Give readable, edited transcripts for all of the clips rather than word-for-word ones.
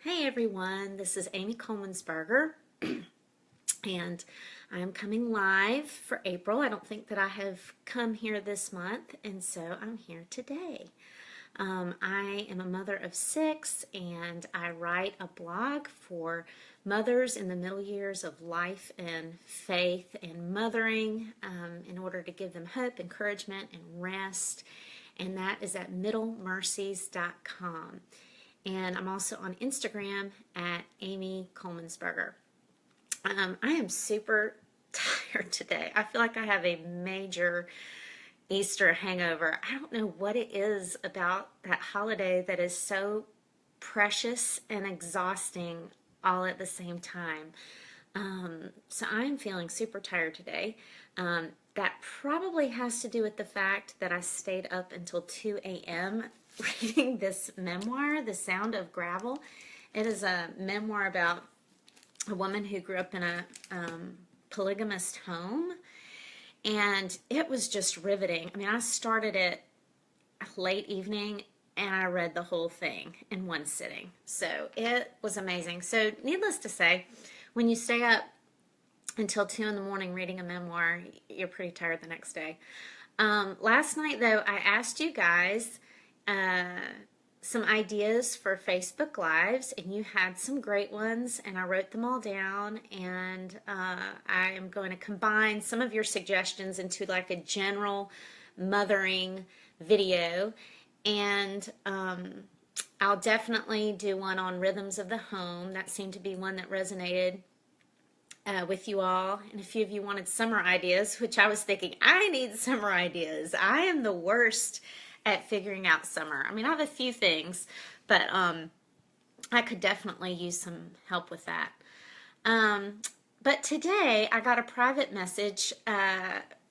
Hey everyone, this is Amy Coleman'sberger, and I'm coming live for April. I don't think that I have come here this month, and so I'm here today. I am a mother of 6, and I write a blog for mothers in the middle years of life and faith and mothering in order to give them hope, encouragement, and rest, and that is at middlemercies.com. And I'm also on Instagram at Amy Coleman'sberger. I am super tired today. I feel like I have a major Easter hangover. I don't know what it is about that holiday that is so precious and exhausting all at the same time. So I'm feeling super tired today. That probably has to do with the fact that I stayed up until 2 a.m. reading this memoir, The Sound of Gravel. It is a memoir about a woman who grew up in a polygamist home, and it was just riveting. I mean, I started it late evening and I read the whole thing in one sitting. So it was amazing. So needless to say, when you stay up until 2 in the morning reading a memoir, you're pretty tired the next day. Last night, though, I asked you guys some ideas for Facebook Lives, and you had some great ones, and I wrote them all down, and I am going to combine some of your suggestions into like a general mothering video, and I'll definitely do one on rhythms of the home. That seemed to be one that resonated with you all, and a few of you wanted summer ideas, which I was thinking, I need summer ideas. I am the worst at figuring out summer. I mean, I have a few things, but I could definitely use some help with that. But today I got a private message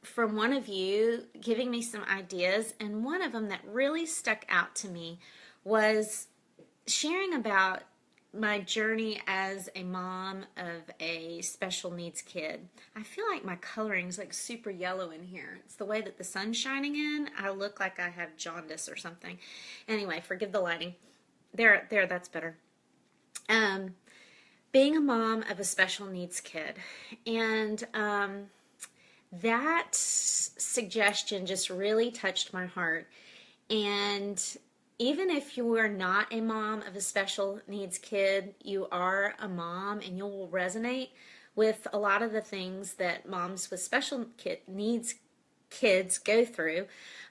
from one of you giving me some ideas, and one of them that really stuck out to me was sharing about my journey as a mom of a special needs kid. I feel like my coloring is like super yellow in here. It's the way that the sun's shining in. I look like I have jaundice or something. Anyway, forgive the lighting. There, that's better. Being a mom of a special needs kid, and that suggestion just really touched my heart. And even if you are not a mom of a special needs kid, you are a mom, and you will resonate with a lot of the things that moms with special needs kids go through.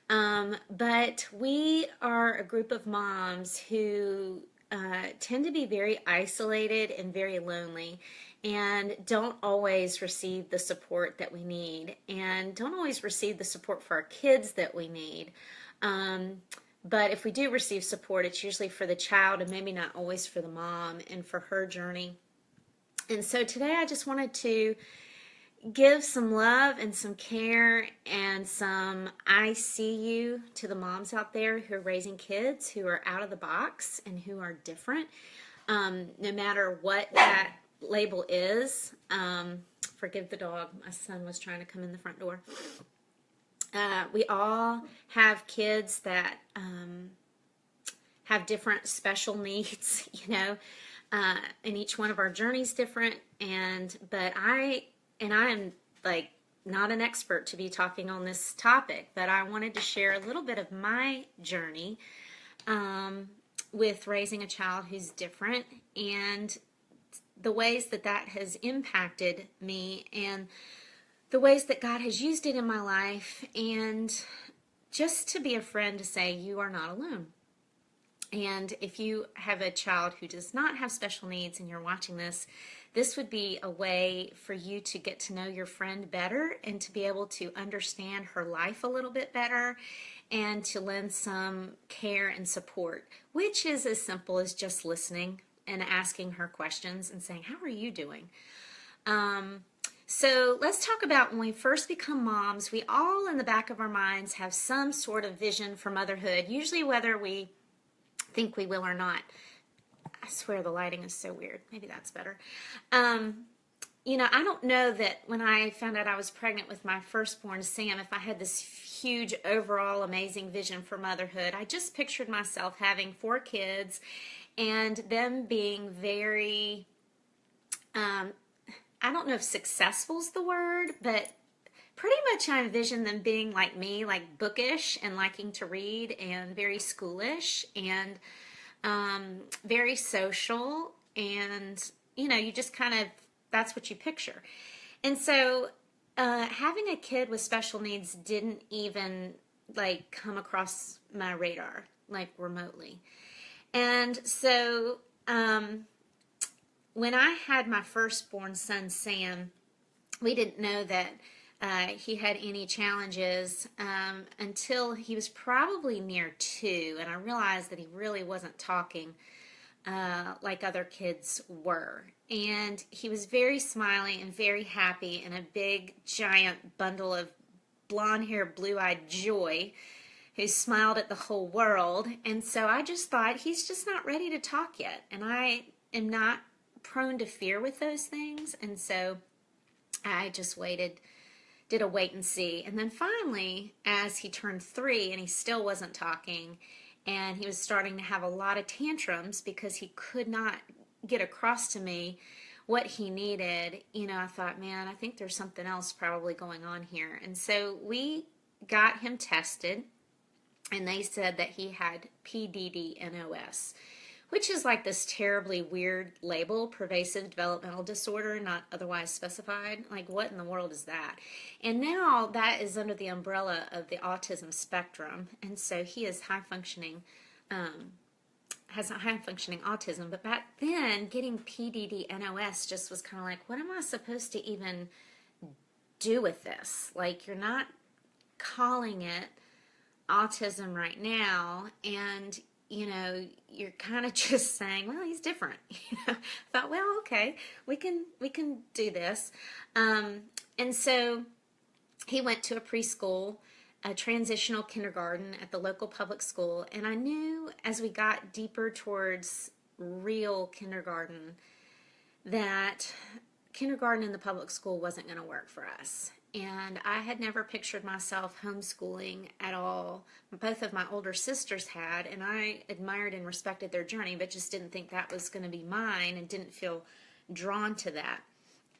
But we are a group of moms who tend to be very isolated and very lonely, and don't always receive the support that we need, and don't always receive the support for our kids that we need. But if we do receive support, it's usually for the child and maybe not always for the mom and for her journey. And so today I just wanted to give some love and some care and some I see you to the moms out there who are raising kids who are out of the box and who are different. No matter what that label is. Forgive the dog. My son was trying to come in the front door. We all have kids that have different special needs, and each one of our journeys different. But I am like not an expert to be talking on this topic, but I wanted to share a little bit of my journey with raising a child who's different, and the ways that that has impacted me, and the ways that God has used it in my life, and just to be a friend to say you are not alone. And if you have a child who does not have special needs and you're watching this, this would be a way for you to get to know your friend better and to be able to understand her life a little bit better and to lend some care and support, which is as simple as just listening and asking her questions and saying, how are you doing? So let's talk about when we first become moms. We all in the back of our minds have some sort of vision for motherhood, usually whether we think we will or not. I swear the lighting is so weird. Maybe that's better. I don't know that when I found out I was pregnant with my firstborn, Sam, if I had this huge overall amazing vision for motherhood. I just pictured myself having 4 kids and them being very, I don't know if successful is the word, but pretty much I envision them being like me, like bookish and liking to read and very schoolish and very social. And, you just kind of, that's what you picture. And so having a kid with special needs didn't even like come across my radar, like remotely. And so when I had my firstborn son, Sam, we didn't know that he had any challenges until he was probably near 2, and I realized that he really wasn't talking like other kids were. And he was very smiley and very happy and a big, giant bundle of blonde hair, blue eyed joy who smiled at the whole world. And so I just thought, he's just not ready to talk yet. And I am not prone to fear with those things. And so I just waited, did a wait and see. And then finally, as he turned 3 and he still wasn't talking, and he was starting to have a lot of tantrums because he could not get across to me what he needed, I thought, man, I think there's something else probably going on here. And so we got him tested, and they said that he had PDD-NOS, which is like this terribly weird label, pervasive developmental disorder, not otherwise specified. Like, what in the world is that? And now that is under the umbrella of the autism spectrum, and so he is high functioning, has a high functioning autism. But back then, getting PDD-NOS just was kind of like, what am I supposed to even do with this? Like, you're not calling it autism right now, and you're kind of just saying, well, he's different. I thought, well, okay, we can do this. And so he went to a preschool, a transitional kindergarten at the local public school, and I knew as we got deeper towards real kindergarten that kindergarten in the public school wasn't going to work for us. And I had never pictured myself homeschooling at all. Both of my older sisters had, and I admired and respected their journey, but just didn't think that was going to be mine and didn't feel drawn to that.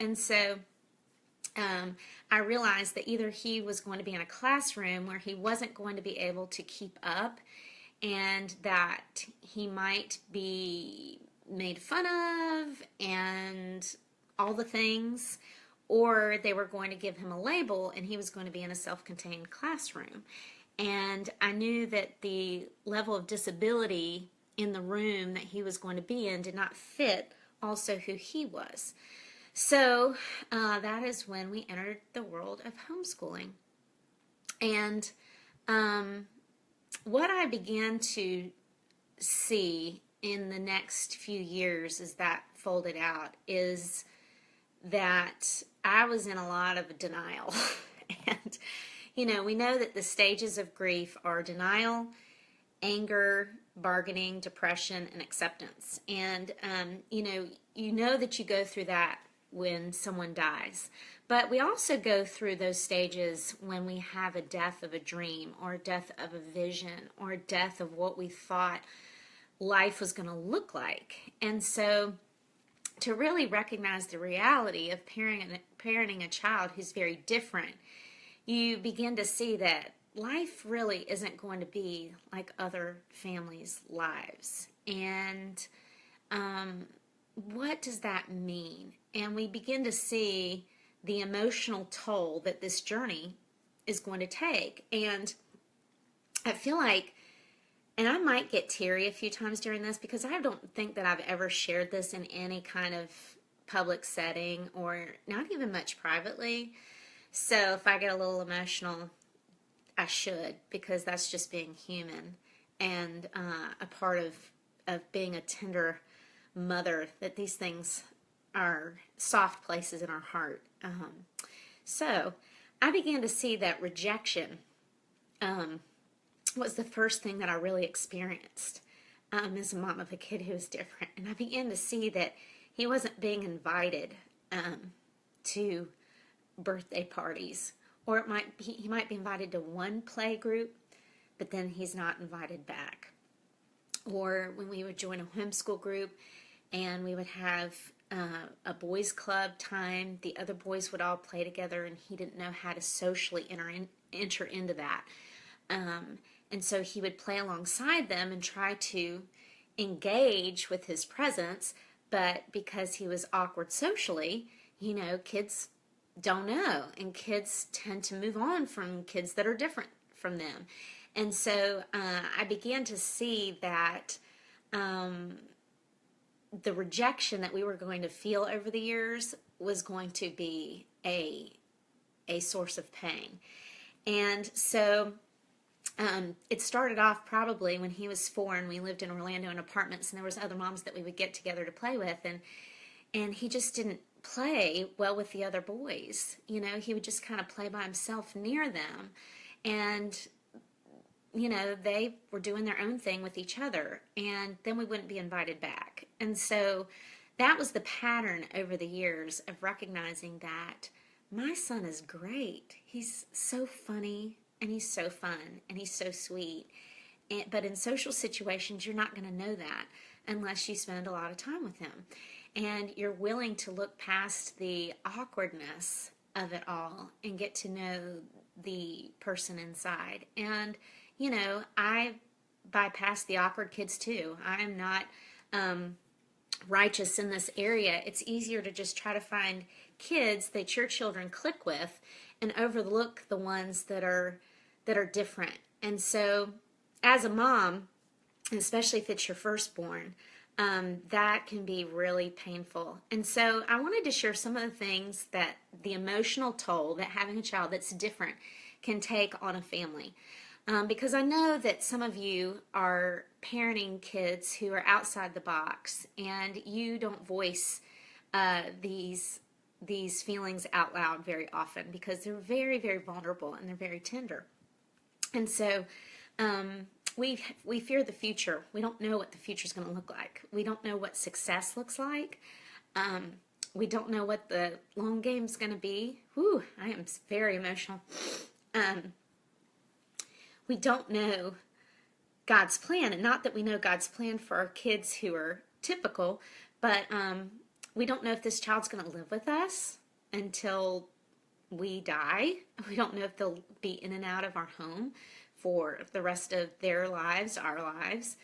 And so I realized that either he was going to be in a classroom where he wasn't going to be able to keep up, and that he might be made fun of and all the things, or they were going to give him a label and he was going to be in a self-contained classroom. And I knew that the level of disability in the room that he was going to be in did not fit also who he was. So that is when we entered the world of homeschooling. And what I began to see in the next few years as that folded out is that I was in a lot of denial. And, we know that the stages of grief are denial, anger, bargaining, depression, and acceptance. And, you know that you go through that when someone dies. But we also go through those stages when we have a death of a dream, or a death of a vision, or a death of what we thought life was going to look like. And so to really recognize the reality of parenting a child who's very different, you begin to see that life really isn't going to be like other families' lives. And what does that mean? And we begin to see the emotional toll that this journey is going to take. And I feel like, and I might get teary a few times during this because I don't think that I've ever shared this in any kind of public setting, or not even much privately. So if I get a little emotional, I should, because that's just being human and a part of being a tender mother, that these things are soft places in our heart. So I began to see that rejection was the first thing that I really experienced as a mom of a kid who was different. And I began to see that he wasn't being invited to birthday parties, or he might be invited to one play group, but then he's not invited back. or when we would join a homeschool group and we would have a boys club time. The other boys would all play together, and he didn't know how to socially enter into that. And so he would play alongside them and try to engage with his presence, but because he was awkward socially, kids don't know, and kids tend to move on from kids that are different from them. And so I began to see that the rejection that we were going to feel over the years was going to be a source of pain. And so it started off probably when he was 4 and we lived in Orlando in apartments, and there was other moms that we would get together to play with, and he just didn't play well with the other boys. He would just kind of play by himself near them, and they were doing their own thing with each other, and then we wouldn't be invited back. And so that was the pattern over the years of recognizing that my son is great. He's so funny, and he's so fun, and he's so sweet. But in social situations, you're not going to know that unless you spend a lot of time with him. And you're willing to look past the awkwardness of it all and get to know the person inside. And I bypass the awkward kids too. I am not righteous in this area. It's easier to just try to find kids that your children click with and overlook the ones that are different. And so as a mom, and especially if it's your firstborn, that can be really painful. And so I wanted to share some of the things that the emotional toll that having a child that's different can take on a family. Because I know that some of you are parenting kids who are outside the box, and you don't voice these feelings out loud very often because they're very, very vulnerable and they're very tender. And so we fear the future. We don't know what the future is going to look like. We don't know what success looks like. We don't know what the long game is going to be. Whew, I am very emotional. We don't know God's plan, and not that we know God's plan for our kids who are typical, but we don't know if this child's going to live with us until we die. We don't know if they'll be in and out of our home for the rest of their lives, our lives.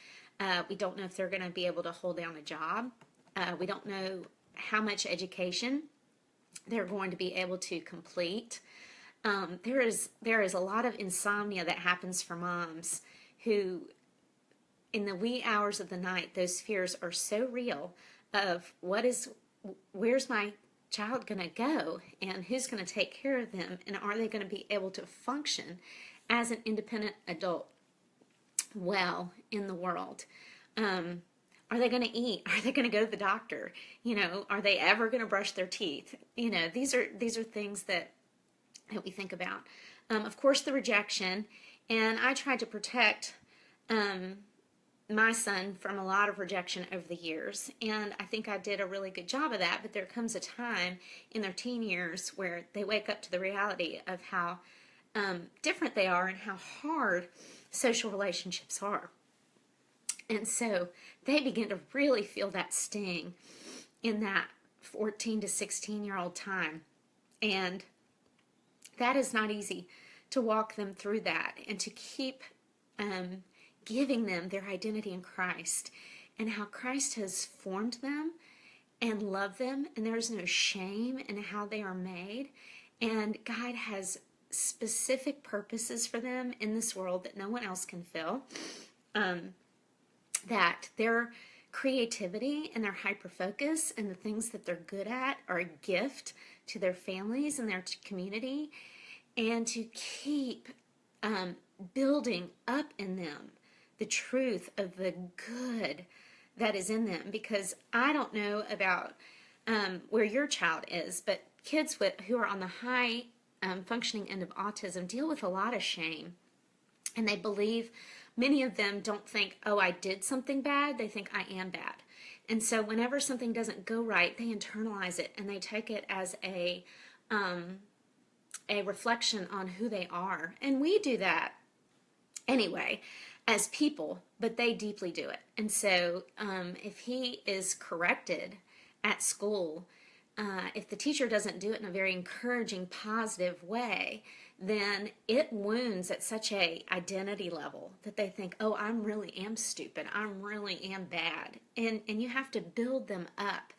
We don't know if they're going to be able to hold down a job. We don't know how much education they're going to be able to complete. There is a lot of insomnia that happens for moms who, in the wee hours of the night, those fears are so real of where's my child going to go, and who's going to take care of them, and are they going to be able to function as an independent adult well in the world? Are they going to eat? Are they going to go to the doctor? Are they ever going to brush their teeth? These are things that we think about. Of course, the rejection, and I tried to protect my son from a lot of rejection over the years, and I think I did a really good job of that, but there comes a time in their teen years where they wake up to the reality of how different they are and how hard social relationships are. And so they begin to really feel that sting in that 14 to 16-year-old time. And that is not easy to walk them through that and to keep giving them their identity in Christ and how Christ has formed them and loved them, and there is no shame in how they are made, and God has specific purposes for them in this world that no one else can fill. That their creativity and their hyper-focus and the things that they're good at are a gift to their families and their community, and to keep building up in them the truth of the good that is in them. Because I don't know about where your child is, but kids who are on the high functioning end of autism deal with a lot of shame, and they believe, many of them don't think, oh, I did something bad. They think I am bad. And so whenever something doesn't go right, they internalize it and they take it as a reflection on who they are. And we do that anyway. as people, but they deeply do it. And so if he is corrected at school, if the teacher doesn't do it in a very encouraging, positive way, then it wounds at such a identity level that they think, oh, I really am stupid. I really am bad. And you have to build them up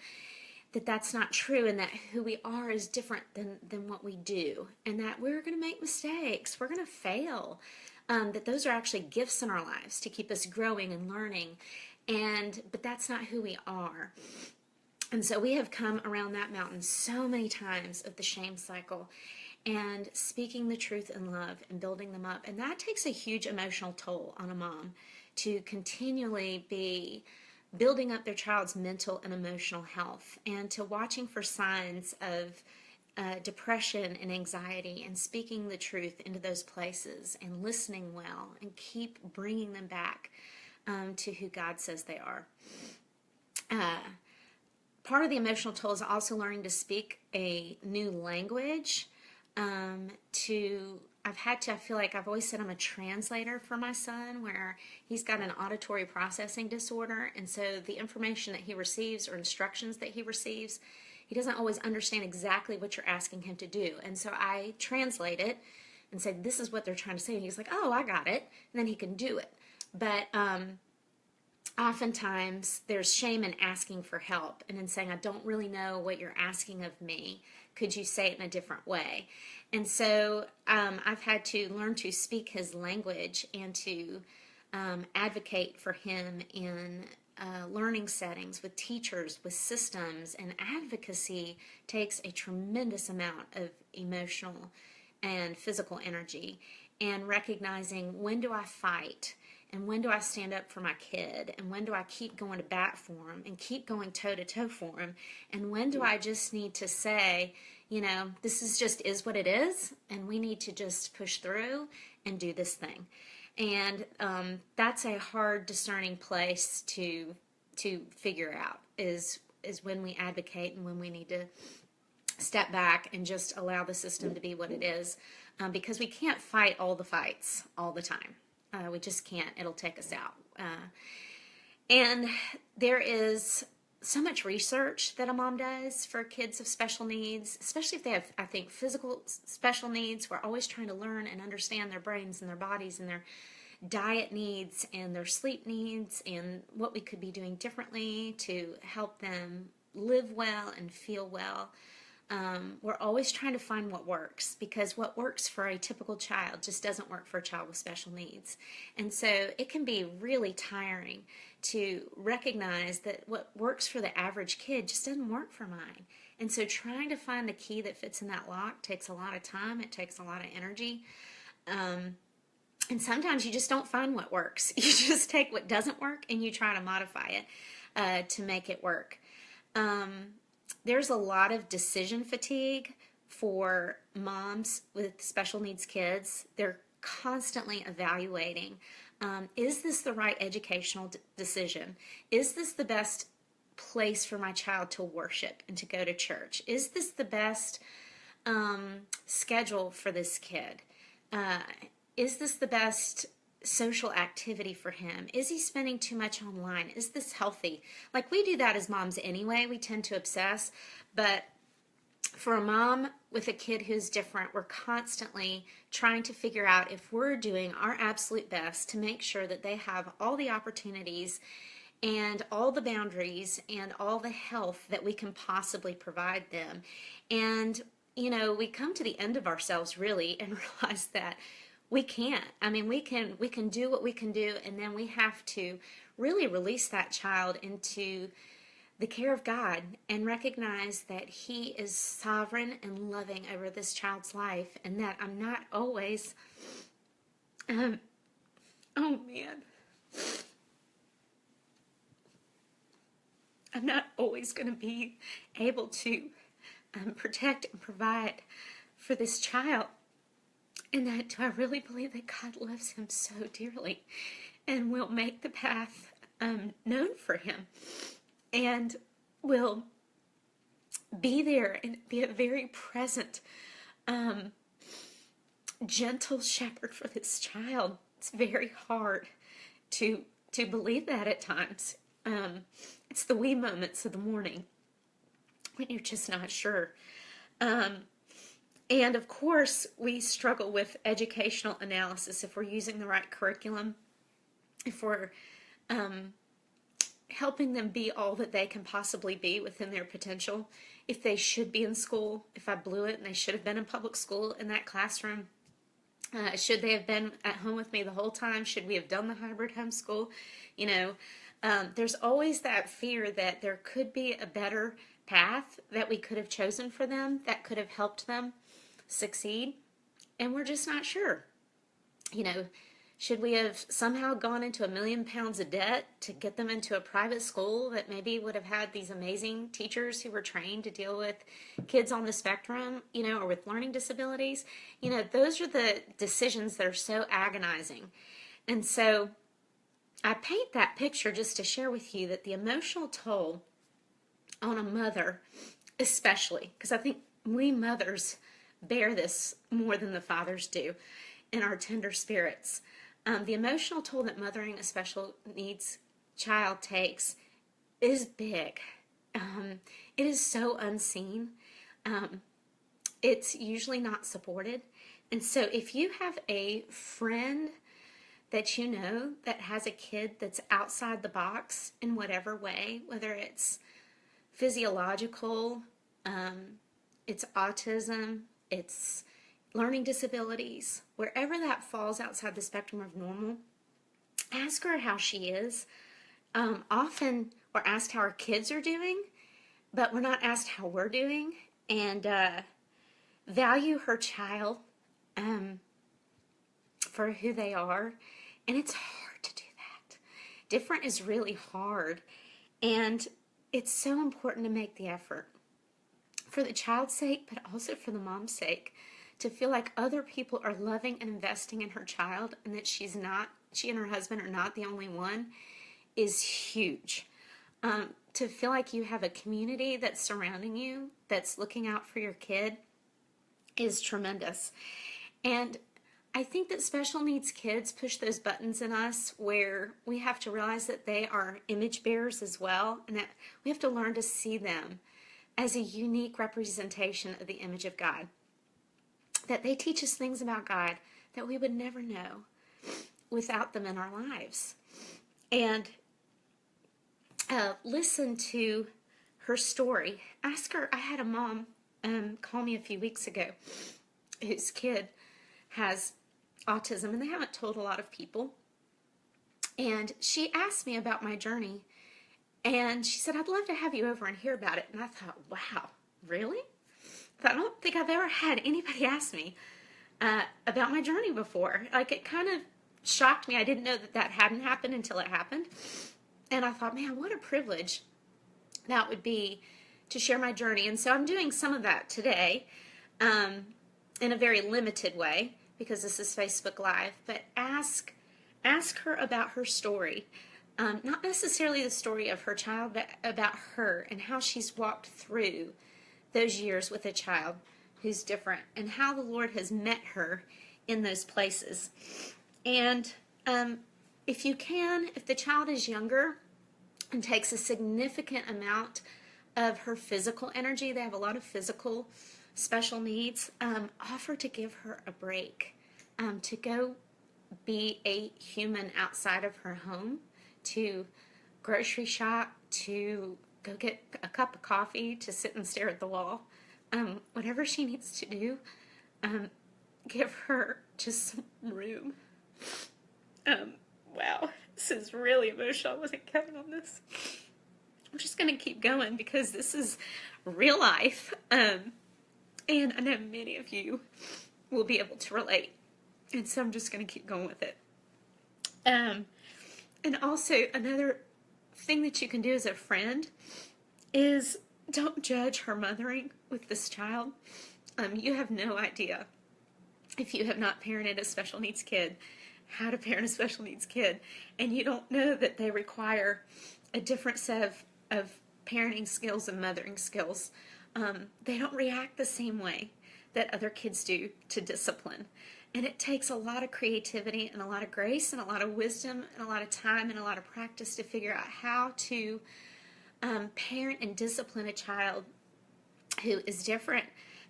that that's not true, and that who we are is different than what we do, and that we're going to make mistakes, we're going to fail, that those are actually gifts in our lives to keep us growing and learning, but that's not who we are. And so we have come around that mountain so many times of the shame cycle and speaking the truth in love and building them up, and that takes a huge emotional toll on a mom to continually be building up their child's mental and emotional health, and to watching for signs of depression and anxiety, and speaking the truth into those places, and listening well, and keep bringing them back to who God says they are. Part of the emotional toll is also learning to speak a new language. I feel like I've always said I'm a translator for my son, where he's got an auditory processing disorder, and so the information that he receives or instructions that he receives, he doesn't always understand exactly what you're asking him to do. And so I translate it and say, this is what they're trying to say, and he's like, oh, I got it, and then he can do it. But oftentimes there's shame in asking for help and in saying, I don't really know what you're asking of me. Could you say it in a different way? And so I've had to learn to speak his language and to advocate for him in learning settings with teachers, with systems. And advocacy takes a tremendous amount of emotional and physical energy, and recognizing, when do I fight? And when do I stand up for my kid? And when do I keep going to bat for him and keep going toe-to-toe for him? And when do I just need to say, this is what it is, and we need to just push through and do this thing. And that's a hard discerning place to figure out, is when we advocate and when we need to step back and just allow the system to be what it is, because we can't fight all the fights all the time. We just can't. It'll take us out. And there is so much research that a mom does for kids of special needs, especially if they have, I think, physical special needs. We're always trying to learn and understand their brains and their bodies and their diet needs and their sleep needs, and what we could be doing differently to help them live well and feel well. We're always trying to find what works, because what works for a typical child just doesn't work for a child with special needs. And so it can be really tiring to recognize that what works for the average kid just doesn't work for mine. And so trying to find the key that fits in that lock takes a lot of time. It takes a lot of energy. And sometimes you just don't find what works. You just take what doesn't work and you try to modify it to make it work. There's a lot of decision fatigue for moms with special needs kids. They're constantly evaluating, is this the right educational decision? Is this the best place for my child to worship and to go to church? Is this the best schedule for this kid? Is this the best social activity for him? Is he spending too much online? Is this healthy? Like, we do that as moms anyway. We tend to obsess. But for a mom with a kid who's different, we're constantly trying to figure out if we're doing our absolute best to make sure that they have all the opportunities and all the boundaries and all the health that we can possibly provide them. And, we come to the end of ourselves, really, and realize that we can't. I mean, we can do what we can do, and then we have to really release that child into the care of God and recognize that He is sovereign and loving over this child's life, and that I'm not always, I'm not always going to be able to protect and provide for this child. And that, do I really believe that God loves him so dearly and will make the path known for him, and will be there and be a very present, gentle shepherd for this child? It's very hard to believe that at times. It's the wee moments of the morning when you're just not sure. And of course, we struggle with educational analysis if we're using the right curriculum, if we're helping them be all that they can possibly be within their potential, if they should be in school, if I blew it and they should have been in public school in that classroom. Should they have been at home with me the whole time? Should we have done the hybrid homeschool? You know, there's always that fear that there could be a better path that we could have chosen for them that could have helped them succeed, and we're just not sure. You know, should we have somehow gone into £1 million of debt to get them into a private school that maybe would have had these amazing teachers who were trained to deal with kids on the spectrum, you know, or with learning disabilities? You know, those are the decisions that are so agonizing. And so I paint that picture just to share with you that the emotional toll on a mother, especially, because I think we mothers bear this more than the fathers do in our tender spirits. The emotional toll that mothering a special needs child takes is big. It is so unseen. It's usually not supported. And so if you have a friend that you know that has a kid that's outside the box in whatever way, whether it's physiological, it's autism, it's learning disabilities, wherever that falls outside the spectrum of normal, ask her how she is. Often we're asked how our kids are doing, but we're not asked how we're doing. And value her child for who they are. And it's hard to do that. Different is really hard. And it's so important to make the effort for the child's sake, but also for the mom's sake, to feel like other people are loving and investing in her child, and that she and her husband are not the only one, is huge. To feel like you have a community that's surrounding you, that's looking out for your kid, is tremendous. And I think that special needs kids push those buttons in us where we have to realize that they are image bearers as well, and that we have to learn to see them as a unique representation of the image of God. That they teach us things about God that we would never know without them in our lives. And listen to her story. Ask her. I had a mom call me a few weeks ago whose kid has autism, and they haven't told a lot of people. And she asked me about my journey, and she said, I'd love to have you over and hear about it. And I thought, wow, really? I don't think I've ever had anybody ask me about my journey before. Like, it kind of shocked me. I didn't know that that hadn't happened until it happened. And I thought, man, what a privilege that would be to share my journey. And so I'm doing some of that today in a very limited way because this is Facebook Live. But ask her about her story. Not necessarily the story of her child, but about her and how she's walked through those years with a child who's different, and how the Lord has met her in those places. And if you can, if the child is younger and takes a significant amount of her physical energy, they have a lot of physical special needs, offer to give her a break, to go be a human outside of her home, to grocery shop, to go get a cup of coffee, to sit and stare at the wall. Whatever she needs to do, give her just some room. Wow, this is really emotional. I wasn't counting on this. I'm just going to keep going because this is real life. And I know many of you will be able to relate. And so I'm just going to keep going with it. And also, another thing that you can do as a friend is don't judge her mothering with this child. You have no idea, if you have not parented a special needs kid, how to parent a special needs kid, and you don't know that they require a different set of parenting skills and mothering skills. They don't react the same way that other kids do to discipline. And it takes a lot of creativity and a lot of grace and a lot of wisdom and a lot of time and a lot of practice to figure out how to parent and discipline a child who is different.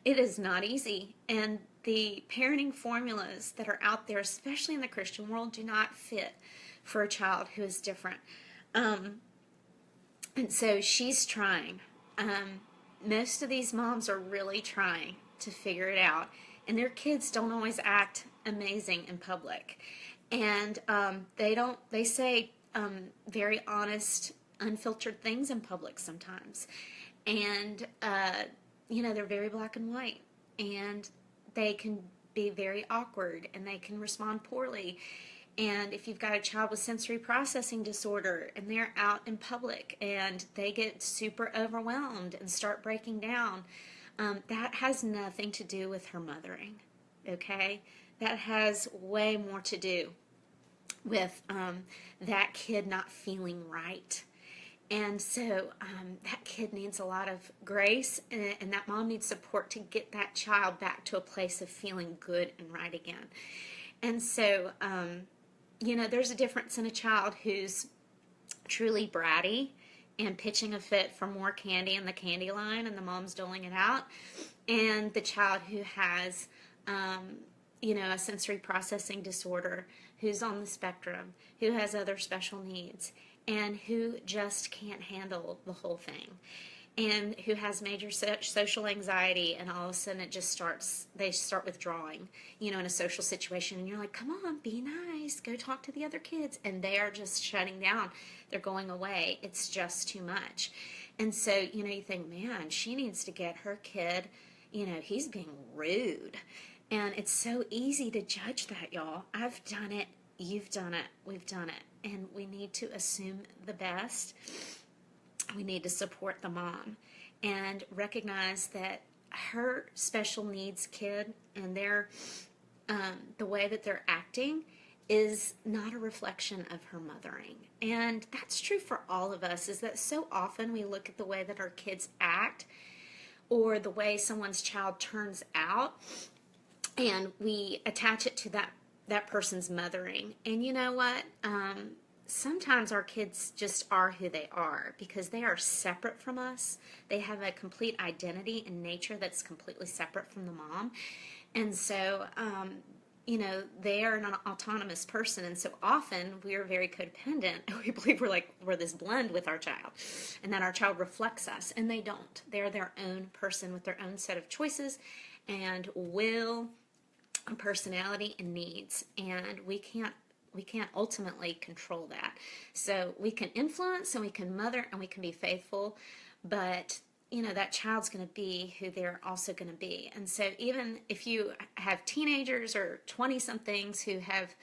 It is not easy. And the parenting formulas that are out there, especially in the Christian world, do not fit for a child who is different. And so she's trying. Most of these moms are really trying to figure it out. And their kids don't always act amazing in public. And they say very honest, unfiltered things in public sometimes. And, they're very black and white. And they can be very awkward and they can respond poorly. And if you've got a child with sensory processing disorder and they're out in public and they get super overwhelmed and start breaking down, that has nothing to do with her mothering, okay? That has way more to do with that kid not feeling right. And so that kid needs a lot of grace, and that mom needs support to get that child back to a place of feeling good and right again. And so, there's a difference in a child who's truly bratty and pitching a fit for more candy in the candy line and the mom's doling it out, and the child who has, a sensory processing disorder, who's on the spectrum, who has other special needs, and who just can't handle the whole thing, and who has major social anxiety, and all of a sudden they start withdrawing, in a social situation, and you're like, come on, be nice, go talk to the other kids, and they are just shutting down, they're going away, it's just too much. And so, you think, man, she needs to get her kid, he's being rude, and it's so easy to judge that, y'all. I've done it, you've done it, we've done it. And we need to assume the best. We need to support the mom and recognize that her special needs kid and the way that they're acting is not a reflection of her mothering. And that's true for all of us, is that so often we look at the way that our kids act or the way someone's child turns out and we attach it to that person's mothering. And you know what? Sometimes our kids just are who they are because they are separate from us. They have a complete identity and nature that's completely separate from the mom. And so, they are an autonomous person. And so often we are very codependent. We believe we're this blend with our child and that our child reflects us. And they don't. They're their own person with their own set of choices and will, personality, and needs, and we can't ultimately control that. So we can influence and we can mother and we can be faithful, but that child's going to be who they're also going to be. And so even if you have teenagers or 20-somethings who have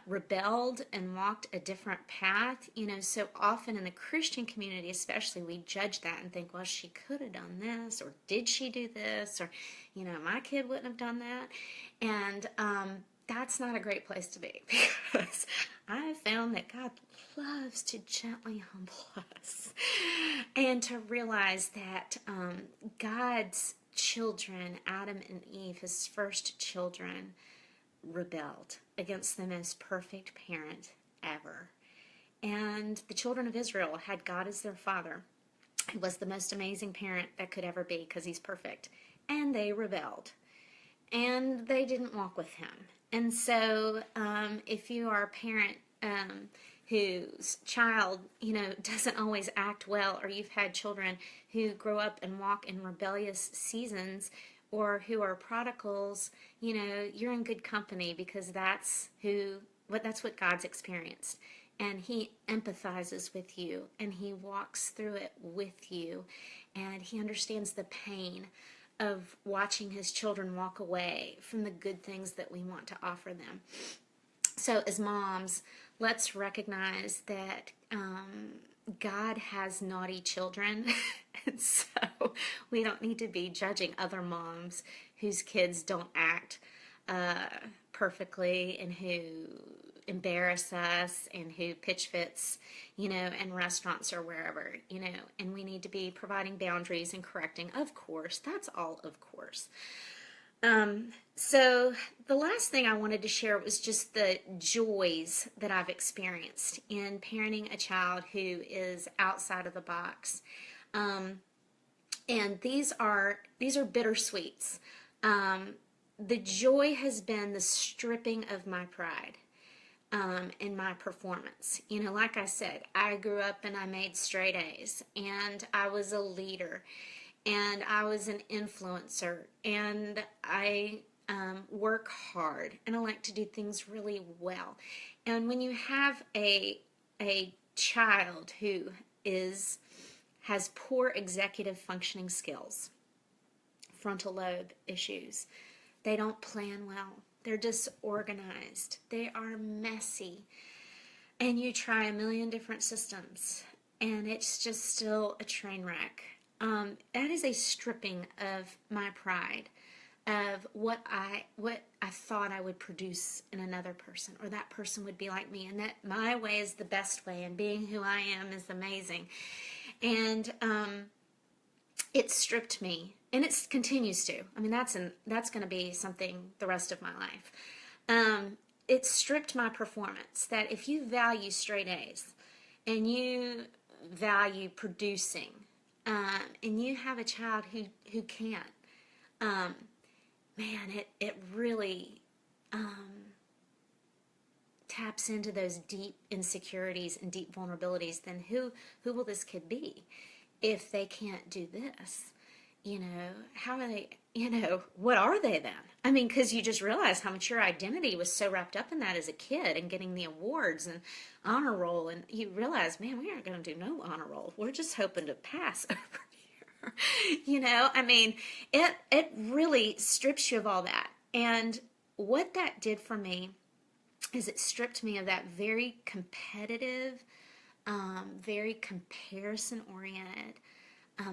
rebelled and walked a different path, so often in the Christian community especially, we judge that and think, well, she could have done this, or did she do this, or, my kid wouldn't have done that. And that's not a great place to be, because I have found that God loves to gently humble us and to realize that God's children, Adam and Eve, his first children, rebelled against the most perfect parent ever. And the children of Israel had God as their father. He was the most amazing parent that could ever be because he's perfect. And they rebelled. And they didn't walk with him. And so if you are a parent whose child, doesn't always act well, or you've had children who grow up and walk in rebellious seasons, or who are prodigals, you're in good company, because that's what God's experienced. And he empathizes with you, and he walks through it with you, and he understands the pain of watching his children walk away from the good things that we want to offer them. So as moms, let's recognize that God has naughty children, and so we don't need to be judging other moms whose kids don't act perfectly, and who embarrass us, and who pitch fits, in restaurants or wherever, and we need to be providing boundaries and correcting, of course. That's all, of course. So the last thing I wanted to share was just the joys that I've experienced in parenting a child who is outside of the box. And these are bittersweets. The joy has been the stripping of my pride in my performance. You know, like I said, I grew up and I made straight A's, and I was a leader, and I was an influencer, and I work hard, and I like to do things really well. And when you have a child who has poor executive functioning skills, frontal lobe issues, they don't plan well, they're disorganized, they are messy, and you try a million different systems, and it's just still a train wreck. That is a stripping of my pride, of what I thought I would produce in another person, or that person would be like me, and that my way is the best way, and being who I am is amazing. And it stripped me, and it continues to. I mean, that's going to be something the rest of my life. It stripped my performance. That if you value straight A's, and you value producing, and you have a child who can't, man, it really taps into those deep insecurities and deep vulnerabilities. Then who will this kid be if they can't do this? You know, how are they, what are they then? I mean, because you just realize how much your identity was so wrapped up in that as a kid, and getting the awards and honor roll, and you realize, man, we aren't going to do no honor roll. We're just hoping to pass over here. I mean, it really strips you of all that. And what that did for me is it stripped me of that very competitive, very comparison-oriented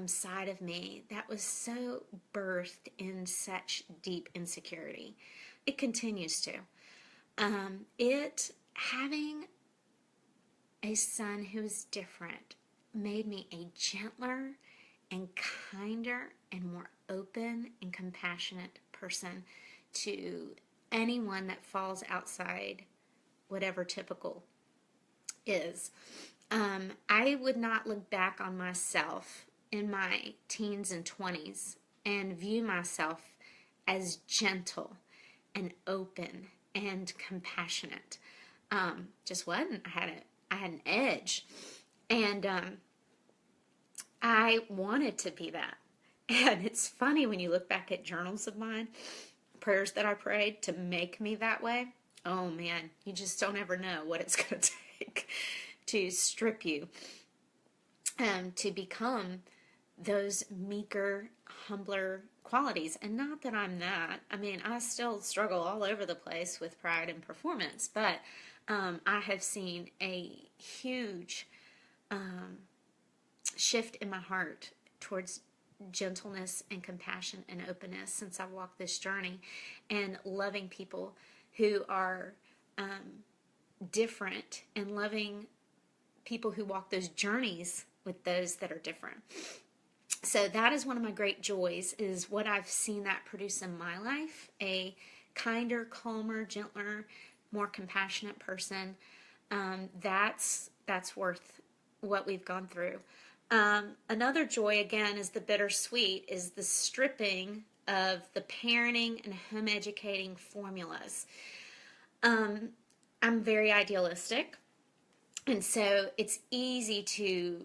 side of me that was so birthed in such deep insecurity. It continues to. Having a son who is different made me a gentler and kinder and more open and compassionate person to anyone that falls outside whatever typical is. I would not look back on myself in my teens and 20s and view myself as gentle and open and compassionate. Just wasn't. I had an edge, and I wanted to be that. And it's funny when you look back at journals of mine, prayers that I prayed to make me that way. Oh man, you just don't ever know what it's going to take to strip you to become those meeker, humbler qualities. And not that I'm that. I mean, I still struggle all over the place with pride and performance, but I have seen a huge shift in my heart towards gentleness and compassion and openness since I walked this journey, and loving people who are different, and loving people who walk those journeys with those that are different. So that is one of my great joys, is what I've seen that produce in my life: a kinder, calmer, gentler, more compassionate person. That's worth what we've gone through. Another joy, again, is the bittersweet, is the stripping of the parenting and home educating formulas. I'm very idealistic, and so it's easy to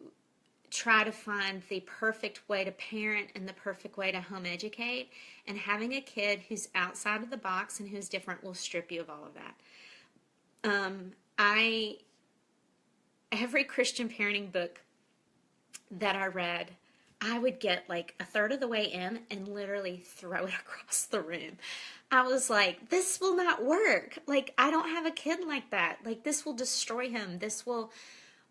try to find the perfect way to parent and the perfect way to home educate, and having a kid who's outside of the box and who's different will strip you of all of that. Every Christian parenting book that I read, I would get like a third of the way in and literally throw it across the room. I was like, this will not work. Like, I don't have a kid like that. Like, this will destroy him. This will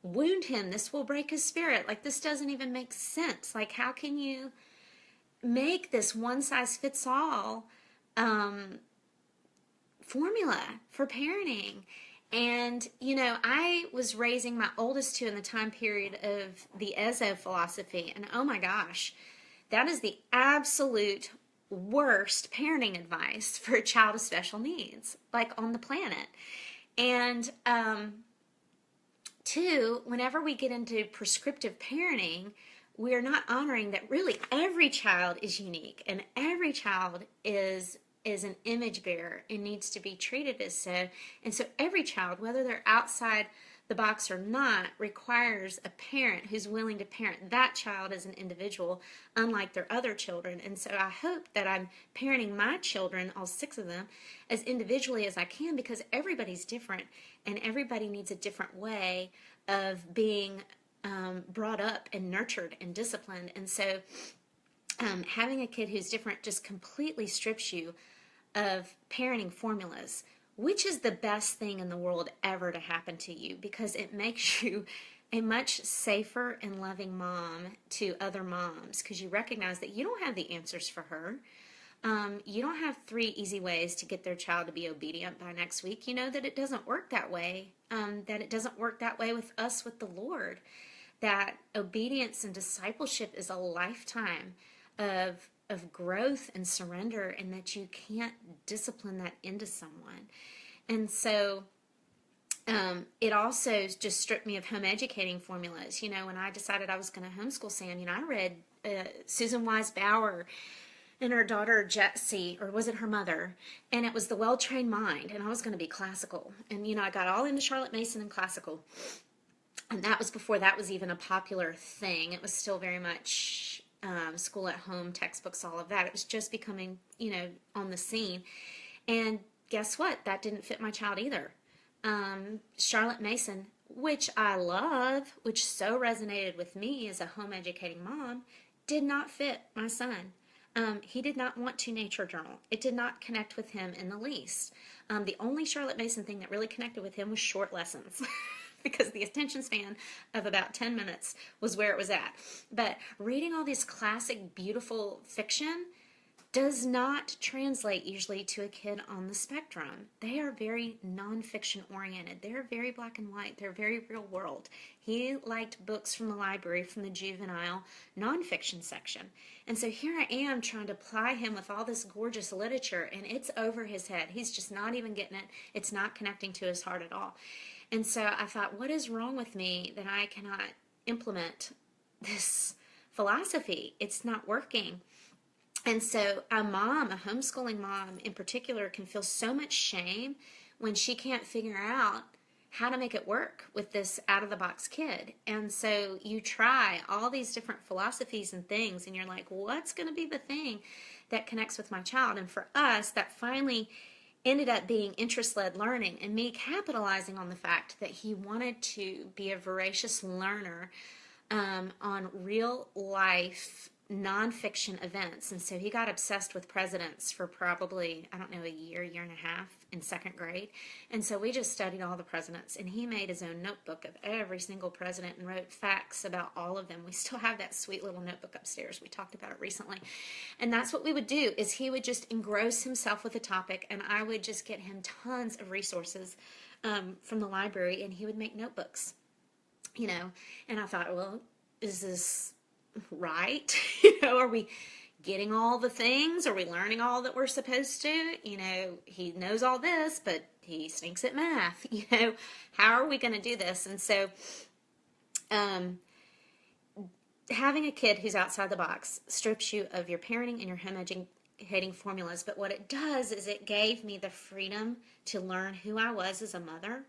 wound him. This will break his spirit. Like, this doesn't even make sense. Like, how can you make this one-size-fits-all formula for parenting? And, I was raising my oldest two in the time period of the Ezo philosophy. And oh my gosh, that is the absolute worst parenting advice for a child with special needs, like on the planet. And two, whenever we get into prescriptive parenting, we're not honoring that really every child is unique and every child is an image bearer and needs to be treated as so. And so every child, whether they're outside the box or not, requires a parent who's willing to parent that child as an individual, unlike their other children. And so I hope that I'm parenting my children, all 6 of them, as individually as I can, because everybody's different and everybody needs a different way of being brought up and nurtured and disciplined. And so having a kid who's different just completely strips you of parenting formulas, which is the best thing in the world ever to happen to you, because it makes you a much safer and loving mom to other moms, because you recognize that you don't have the answers for her. You don't have 3 easy ways to get their child to be obedient by next week. You know that it doesn't work that way, that it doesn't work that way with us, with the Lord, that obedience and discipleship is a lifetime of growth and surrender, and that you can't discipline that into someone. And so it also just stripped me of home educating formulas. You know, when I decided I was going to homeschool Sam, you know, I read Susan Wise Bauer and her daughter Jessie, or was it her mother? And it was The Well-Trained Mind, and I was going to be classical. And, you know, I got all into Charlotte Mason and classical. And that was before that was even a popular thing. It was still very much school at home, textbooks, all of that. It was just becoming, you know, on the scene. And guess what? That didn't fit my child either. Charlotte Mason, which I love, which so resonated with me as a home educating mom, did not fit my son. He did not want to nature journal. It did not connect with him in the least. The only Charlotte Mason thing that really connected with him was short lessons. Because the attention span of about 10 minutes was where it was at. But reading all this classic, beautiful fiction does not translate usually to a kid on the spectrum. They are very nonfiction oriented. They're very black and white. They're very real world. He liked books from the library, from the juvenile nonfiction section. And so here I am trying to ply him with all this gorgeous literature, and it's over his head. He's just not even getting it. It's not connecting to his heart at all. And so I thought, what is wrong with me that I cannot implement this philosophy? It's not working. And so a mom, a homeschooling mom in particular, can feel so much shame when she can't figure out how to make it work with this out-of-the-box kid. And so you try all these different philosophies and things, and you're like, what's going to be the thing that connects with my child? And for us, that finally ended up being interest-led learning, and me capitalizing on the fact that he wanted to be a voracious learner on real life nonfiction events. And so he got obsessed with presidents for probably, I don't know, a year and a half in 2nd grade. And so we just studied all the presidents, and he made his own notebook of every single president and wrote facts about all of them. We still have that sweet little notebook upstairs. We talked about it recently. And that's what we would do, is he would just engross himself with a topic, and I would just get him tons of resources from the library, and he would make notebooks, you know. And I thought, well, is this right? You know, are we getting all the things? Are we learning all that we're supposed to? You know, he knows all this, but he stinks at math. You know, how are we going to do this? And so having a kid who's outside the box strips you of your parenting and your home educating formulas. But what it does is it gave me the freedom to learn who I was as a mother,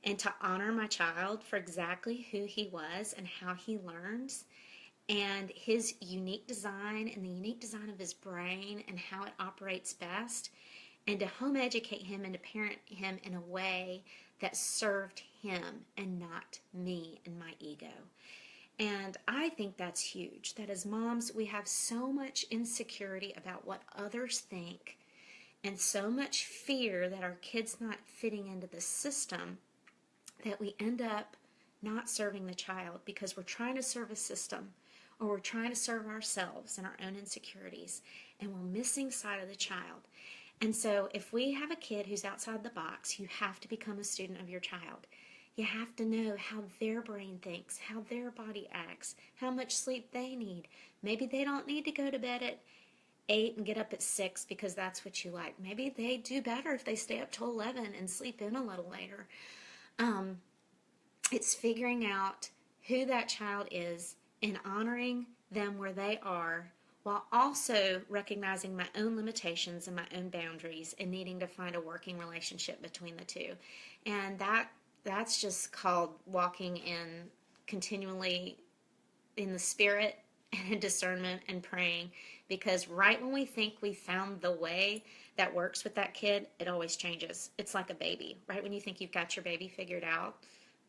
and to honor my child for exactly who he was and how he learns, and his unique design and the unique design of his brain and how it operates best, and to home educate him and to parent him in a way that served him and not me and my ego. And I think that's huge, that as moms we have so much insecurity about what others think, and so much fear that our kids not fitting into the system, that we end up not serving the child because we're trying to serve a system, or we're trying to serve ourselves and our own insecurities, and we're missing sight of the child. And so if we have a kid who's outside the box, you have to become a student of your child. You have to know how their brain thinks, how their body acts, how much sleep they need. Maybe they don't need to go to bed at 8 and get up at 6 because that's what you like. Maybe they do better if they stay up till 11 and sleep in a little later. Um, it's figuring out who that child is and honoring them where they are, while also recognizing my own limitations and my own boundaries and needing to find a working relationship between the two. And that's just called walking in continually in the spirit and in discernment and praying, because right when we think we found the way that works with that kid, it always changes. It's like a baby. Right when you think you've got your baby figured out,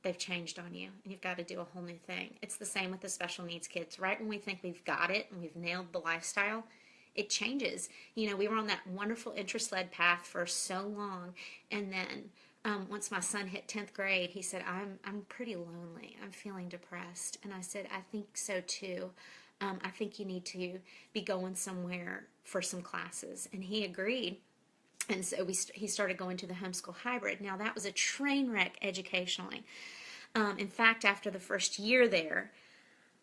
they've changed on you and you've got to do a whole new thing. It's the same with the special needs kids. Right when we think we've got it and we've nailed the lifestyle, it changes. You know, we were on that wonderful interest-led path for so long, and then once my son hit 10th grade, he said, I'm pretty lonely. I'm feeling depressed. And I said, I think so too. I think you need to be going somewhere for some classes. And he agreed. And so he started going to the homeschool hybrid. Now, that was a train wreck educationally. In fact, after the first year there,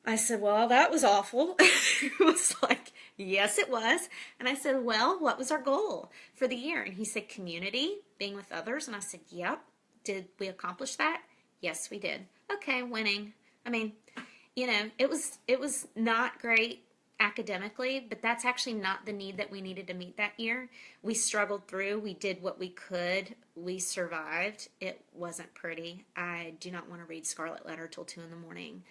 I said, well, that was awful. It was like, yes, it was. And I said, well, what was our goal for the year? And he said, community, being with others. And I said, yep. Did we accomplish that? Yes, we did. Okay, winning. I mean, you know, it was not great academically, but that's actually not the need that we needed to meet that year. We struggled through. We did what we could. We survived. It wasn't pretty. I do not want to read Scarlet Letter till 2 in the morning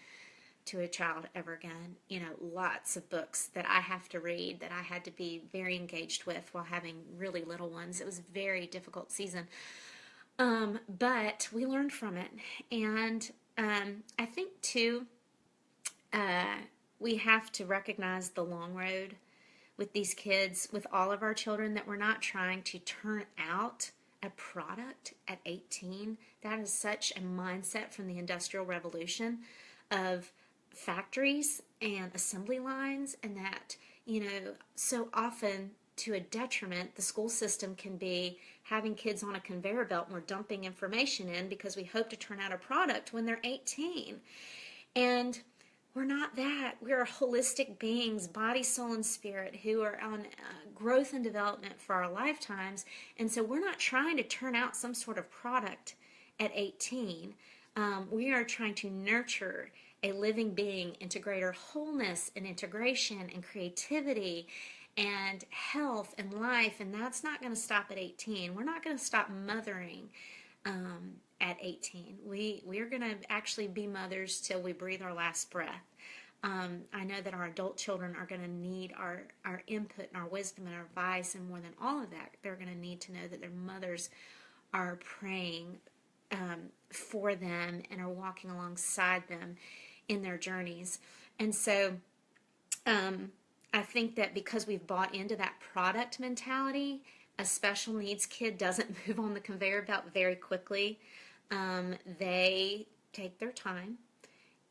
to a child ever again. You know, lots of books that I have to read that I had to be very engaged with while having really little ones. It was a very difficult season. But we learned from it. And I think, too, we have to recognize the long road with these kids, with all of our children, that we're not trying to turn out a product at 18. That is such a mindset from the Industrial Revolution of factories and assembly lines, and that, you know, so often to a detriment, the school system can be having kids on a conveyor belt and we're dumping information in because we hope to turn out a product when they're 18. And we're not that. We're holistic beings, body, soul, and spirit, who are on growth and development for our lifetimes. And so we're not trying to turn out some sort of product at 18. We are trying to nurture a living being into greater wholeness and integration and creativity and health and life. And that's not going to stop at 18. We're not going to stop mothering at 18. We're going to actually be mothers till we breathe our last breath. I know that our adult children are going to need our input and our wisdom and our advice, and more than all of that, they're going to need to know that their mothers are praying for them and are walking alongside them in their journeys. And so I think that because we've bought into that product mentality, a special needs kid doesn't move on the conveyor belt very quickly. They take their time,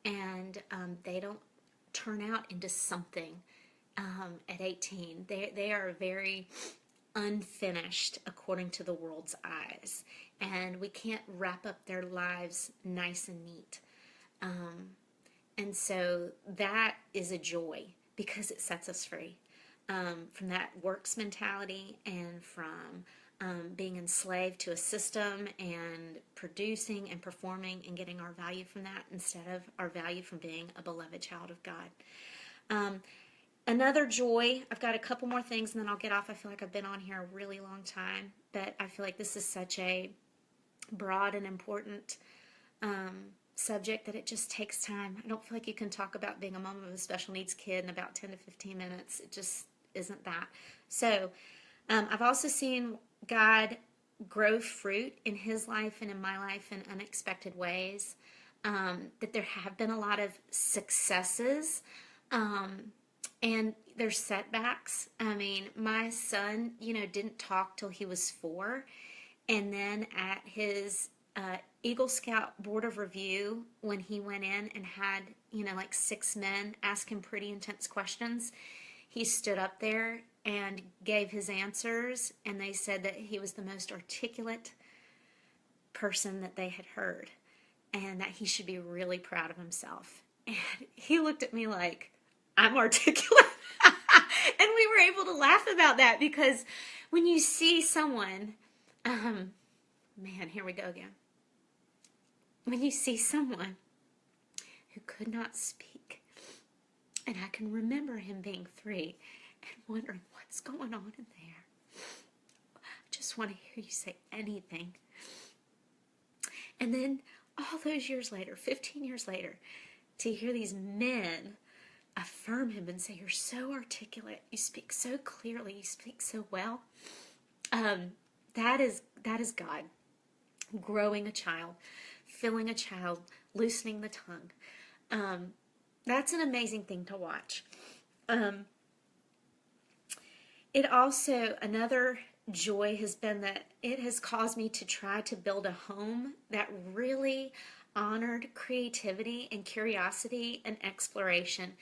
and they don't turn out into something at 18. They are very unfinished according to the world's eyes, and we can't wrap up their lives nice and neat. And so that is a joy because it sets us free from that works mentality and from being enslaved to a system and producing and performing and getting our value from that instead of our value from being a beloved child of God. Another joy, I've got a couple more things and then I'll get off. I feel like I've been on here a really long time, but I feel like this is such a broad and important subject that it just takes time. I don't feel like you can talk about being a mom of a special needs kid in about 10 to 15 minutes. It just isn't that. So I've also seen God grow fruit in his life and in my life in unexpected ways. That there have been a lot of successes and there's setbacks. I mean, my son, didn't talk till he was 4. And then at his Eagle Scout Board of Review, when he went in and had, like 6 men ask him pretty intense questions, he stood up there and gave his answers, and they said that he was the most articulate person that they had heard, and that he should be really proud of himself. And he looked at me like, I'm articulate? And we were able to laugh about that because when you see someone, man, here we go again. When you see someone who could not speak, and I can remember him being 3 and wondering what's going on in there. I just want to hear you say anything. And then all those years later, 15 years later, to hear these men affirm him and say, you're so articulate, you speak so clearly, you speak so well. That is God growing a child, filling a child, loosening the tongue. That's an amazing thing to watch. It also, another joy has been that it has caused me to try to build a home that really honored creativity and curiosity and exploration.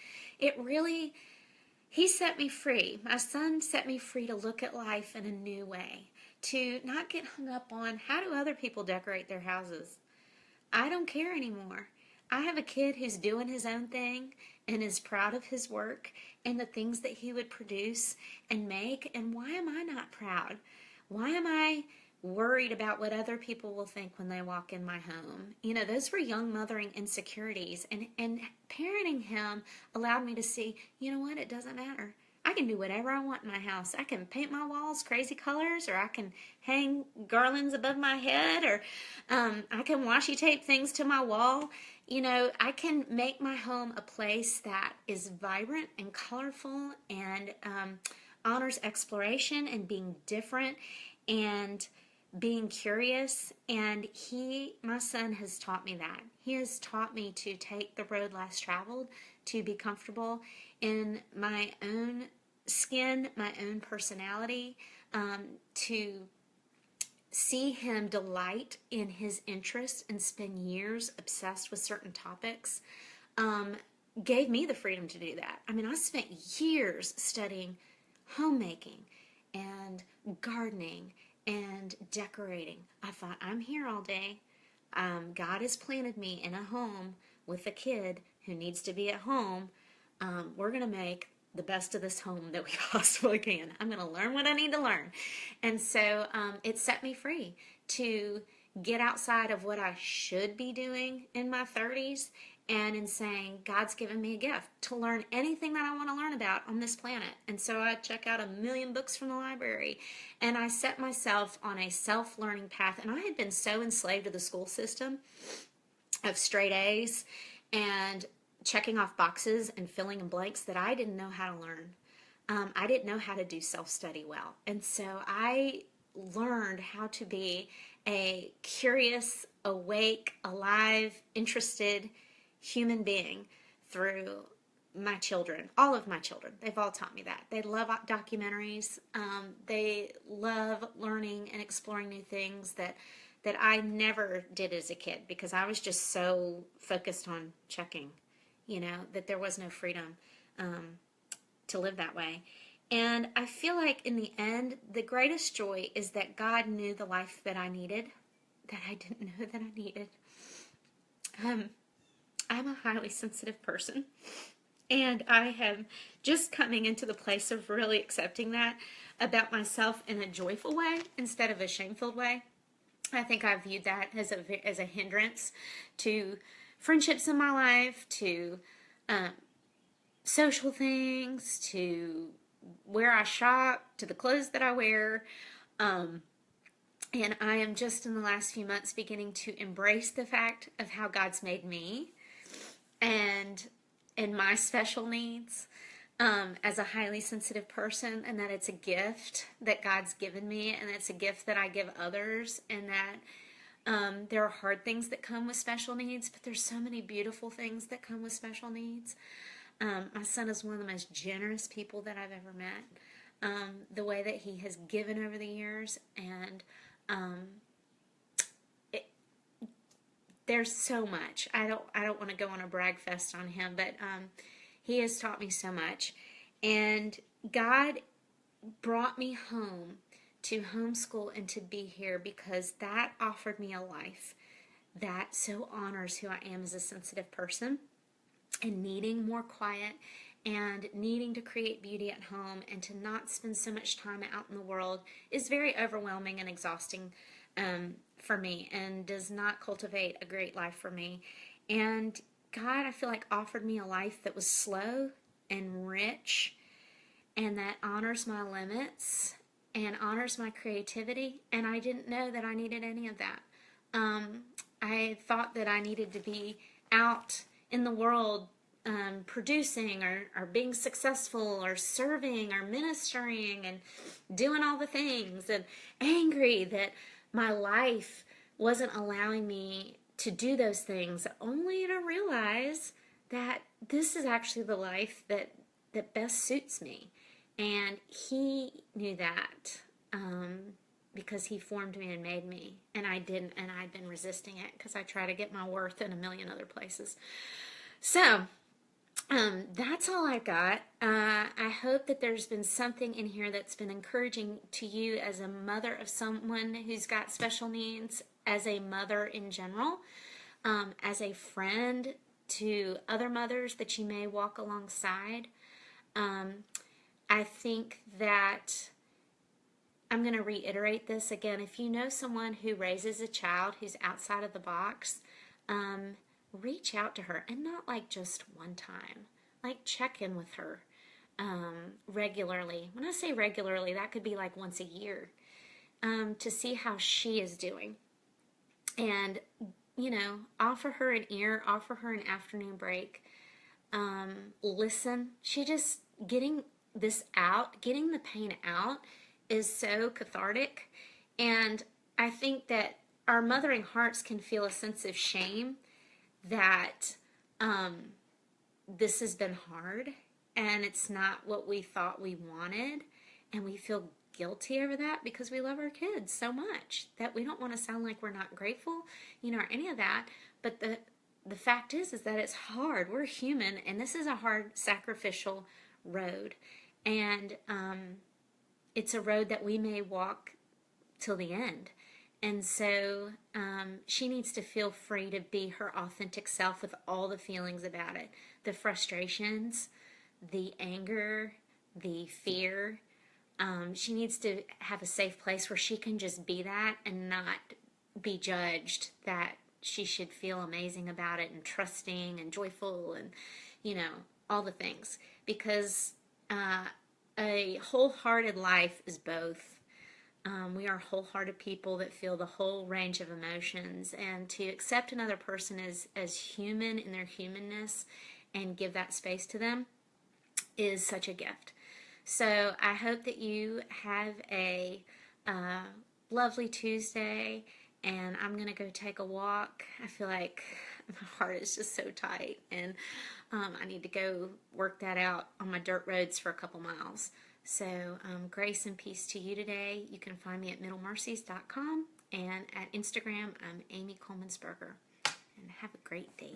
He set me free. My son set me free to look at life in a new way, to not get hung up on how do other people decorate their houses. I don't care anymore. I have a kid who's doing his own thing and is proud of his work and the things that he would produce and make. And why am I not proud? Why am I worried about what other people will think when they walk in my home? You know, those were young mothering insecurities. And parenting him allowed me to see, you know what, it doesn't matter. I can do whatever I want in my house. I can paint my walls crazy colors, or I can hang garlands above my head, or I can washi tape things to my wall. You know, I can make my home a place that is vibrant and colorful and honors exploration and being different and being curious. And my son has taught me that. He has taught me to take the road less traveled, to be comfortable in my own skin, my own personality, to see him delight in his interests and spend years obsessed with certain topics, gave me the freedom to do that. I mean, I spent years studying homemaking and gardening and decorating. I thought, I'm here all day. God has planted me in a home with a kid who needs to be at home. We're going to make the best of this home that we possibly can. I'm going to learn what I need to learn. And so it set me free to get outside of what I should be doing in my 30s and in saying, God's given me a gift to learn anything that I want to learn about on this planet. And so I check out 1,000,000 books from the library, and I set myself on a self-learning path. And I had been so enslaved to the school system of straight A's and checking off boxes and filling in blanks that I didn't know how to learn. I didn't know how to do self-study well. And so I learned how to be a curious, awake, alive, interested human being through my children, all of my children. They've all taught me that. They love documentaries. They love learning and exploring new things that I never did as a kid because I was just so focused on checking, you know, that there was no freedom to live that way. And I feel like in the end, the greatest joy is that God knew the life that I needed, that I didn't know that I needed. I'm a highly sensitive person, and I am just coming into the place of really accepting that about myself in a joyful way instead of a shame-filled way. I think I viewed that as a hindrance to friendships in my life, to social things, to where I shop, to the clothes that I wear. And I am just in the last few months beginning to embrace the fact of how God's made me and my special needs as a highly sensitive person, and that it's a gift that God's given me, and it's a gift that I give others, and that there are hard things that come with special needs, but there's so many beautiful things that come with special needs. My son is one of the most generous people that I've ever met. The way that he has given over the years, and there's so much. I don't want to go on a brag fest on him, but he has taught me so much. And God brought me home to homeschool and to be here because that offered me a life that so honors who I am as a sensitive person and needing more quiet and needing to create beauty at home and to not spend so much time out in the world is very overwhelming and exhausting for me, and does not cultivate a great life for me. And God, I feel like, offered me a life that was slow and rich and that honors my limits and honors my creativity. And I didn't know that I needed any of that. I thought that I needed to be out in the world producing or being successful or serving or ministering and doing all the things, and angry that my life wasn't allowing me to do those things, only to realize that this is actually the life that best suits me. And he knew that because he formed me and made me, and I didn't, and I'd been resisting it because I try to get my worth in a million other places. So that's all I got. I hope that there's been something in here that's been encouraging to you as a mother of someone who's got special needs, as a mother in general, as a friend to other mothers that you may walk alongside. I think that I'm going to reiterate this again. If you know someone who raises a child who's outside of the box, reach out to her, and not like just one time. Like, check in with her regularly. When I say regularly, that could be like once a year, to see how she is doing. And, offer her an ear, offer her an afternoon break. Listen. She just getting this out, getting the pain out, is so cathartic. And I think that our mothering hearts can feel a sense of shame that this has been hard and it's not what we thought we wanted, and we feel guilty over that because we love our kids so much that we don't want to sound like we're not grateful, or any of that. But the fact is that it's hard. We're human, and this is a hard, sacrificial road. And it's a road that we may walk till the end. And so she needs to feel free to be her authentic self with all the feelings about it. The frustrations, the anger, the fear. She needs to have a safe place where she can just be that and not be judged, that she should feel amazing about it and trusting and joyful and, all the things. Because a wholehearted life is both. We are wholehearted people that feel the whole range of emotions, and to accept another person as human in their humanness and give that space to them is such a gift. So I hope that you have a lovely Tuesday, and I'm going to go take a walk. I feel like my heart is just so tight, and I need to go work that out on my dirt roads for a couple miles. So grace and peace to you today. You can find me at middlemercies.com, and at Instagram, I'm Amy Coleman Sperger. And have a great day.